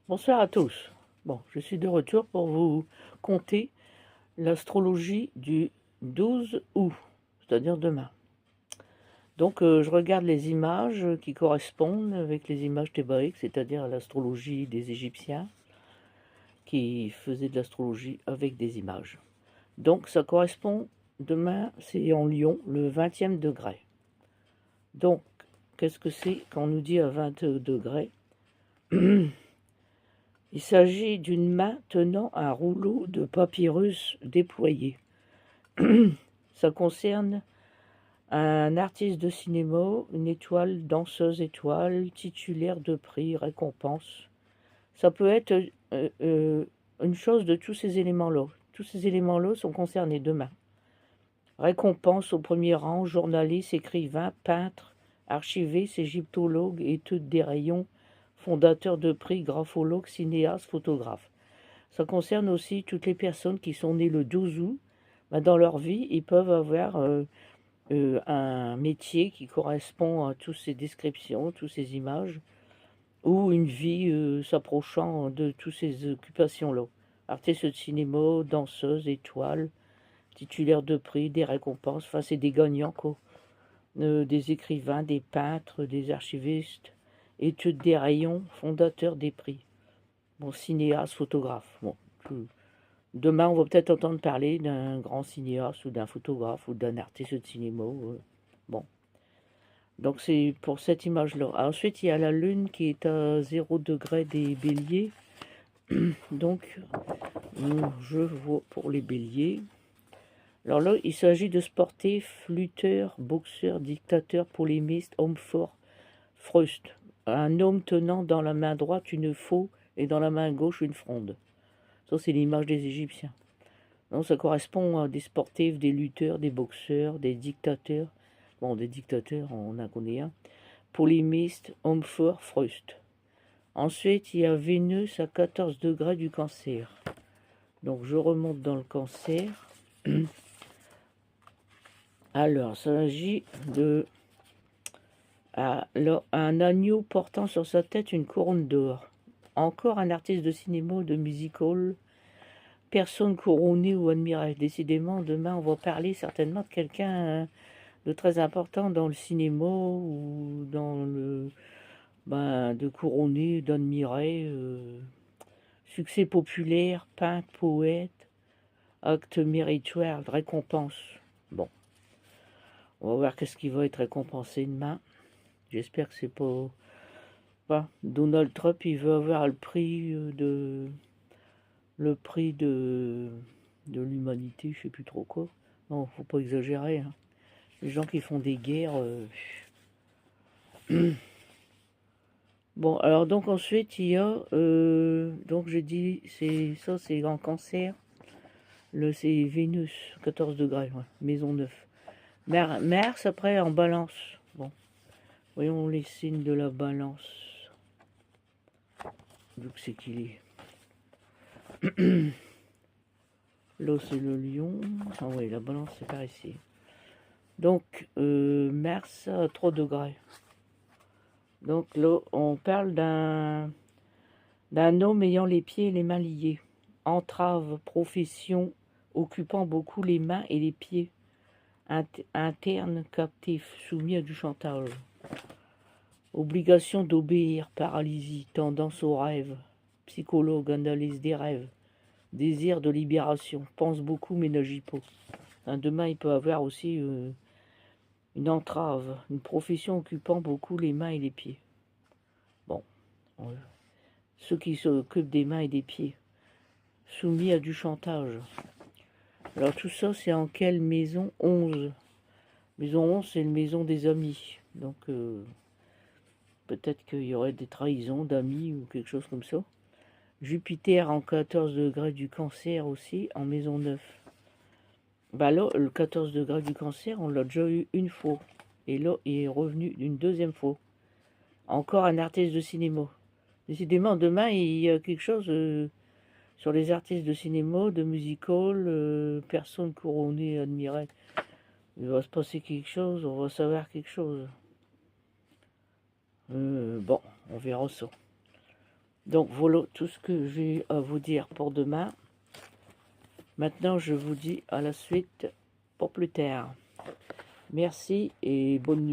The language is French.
Bonsoir à tous. Bon, je suis de retour pour vous conter l'astrologie du 12 août, c'est-à-dire demain. Donc, je regarde les images qui correspondent avec les images thébaïques, c'est-à-dire l'astrologie des Égyptiens qui faisaient de l'astrologie avec des images. Donc, ça correspond, demain, c'est en Lion, le 20e degré. Donc, qu'est-ce que c'est quand on nous dit à 20 degrés? Il s'agit d'une main tenant un rouleau de papyrus déployé. Ça concerne un artiste de cinéma, une étoile, danseuse étoile, titulaire de prix, récompense. Ça peut être une chose de tous ces éléments-là. Tous ces éléments-là sont concernés demain. Récompense au premier rang, journaliste, écrivain, peintre, archiviste, égyptologue, étude des rayons, fondateur de prix, graphologue, cinéaste, photographe. Ça concerne aussi toutes les personnes qui sont nées le 12 août. Dans leur vie, ils peuvent avoir un métier qui correspond à toutes ces descriptions, toutes ces images, ou une vie s'approchant de toutes ces occupations-là. Artiste de cinéma, danseuse, étoile, titulaire de prix, des récompenses, enfin c'est des gagnants quoi. Des écrivains, des peintres, des archivistes, études des rayons, fondateurs des prix. Bon, cinéaste, photographe. Bon, demain, on va peut-être entendre parler d'un grand cinéaste ou d'un photographe ou d'un artiste de cinéma. Bon, donc c'est pour cette image-là. Ensuite, il y a la Lune qui est à 0 degré des béliers. Donc, je vois pour les béliers. Alors là, il s'agit de sportifs, lutteurs, boxeurs, dictateurs, polémistes, hommes forts, frustes. Un homme tenant dans la main droite une faux et dans la main gauche une fronde. Ça, c'est l'image des Égyptiens. Donc, ça correspond à des sportifs, des lutteurs, des boxeurs, des dictateurs. Bon, des dictateurs, on en connaît un. Polémistes, hommes forts, frustes. Ensuite, il y a Vénus à 14 degrés du Cancer. Donc, je remonte dans le Cancer. Alors, il s'agit de un agneau portant sur sa tête une couronne d'or. Encore un artiste de cinéma ou de musical. Personne couronnée ou admirée. Décidément, demain, on va parler certainement de quelqu'un de très important dans le cinéma ou dans le... de couronné, d'admiré. Succès populaire, peintre, poète, acte méritoire, récompense. Bon, on va voir qu'est-ce qui va être récompensé demain. J'espère que c'est pas... Donald Trump, il veut avoir le prix de l'humanité, je sais plus trop quoi. Non, faut pas exagérer. Hein. Les gens qui font des guerres. Bon, alors donc ensuite il y a donc j'ai dit c'est en Cancer. C'est Vénus, 14 degrés, ouais, maison 9. Mars après en Balance. Bon, voyons les signes de la Balance. Vu que c'est qu'il est. Là c'est le Lion. Ah oui, la Balance c'est par ici. Donc Mars à 3 degrés. Donc là on parle d'un homme ayant les pieds et les mains liés. Entrave, profession, occupant beaucoup les mains et les pieds. Interne, captif, soumis à du chantage. Obligation d'obéir, paralysie, tendance au rêve. Psychologue, analyse des rêves. Désir de libération, pense beaucoup mais n'agit pas. Demain, il peut avoir aussi une entrave, une profession occupant beaucoup les mains et les pieds. Bon, ceux qui s'occupent des mains et des pieds, soumis à du chantage. Alors tout ça, c'est en quelle maison? 11. Maison 11, c'est une maison des amis. Donc peut-être qu'il y aurait des trahisons d'amis ou quelque chose comme ça. Jupiter en 14 degrés du Cancer aussi, en maison 9. Là, le 14 degrés du Cancer, on l'a déjà eu une fois. Et là, il est revenu une deuxième fois. Encore un artiste de cinéma. Décidément, demain, il y a quelque chose sur les artistes de cinéma, de musical, personne couronnée, admirée. Il va se passer quelque chose, on va savoir quelque chose. Bon, on verra ça. Donc voilà tout ce que j'ai à vous dire pour demain. Maintenant, je vous dis à la suite pour plus tard. Merci et bonne nuit.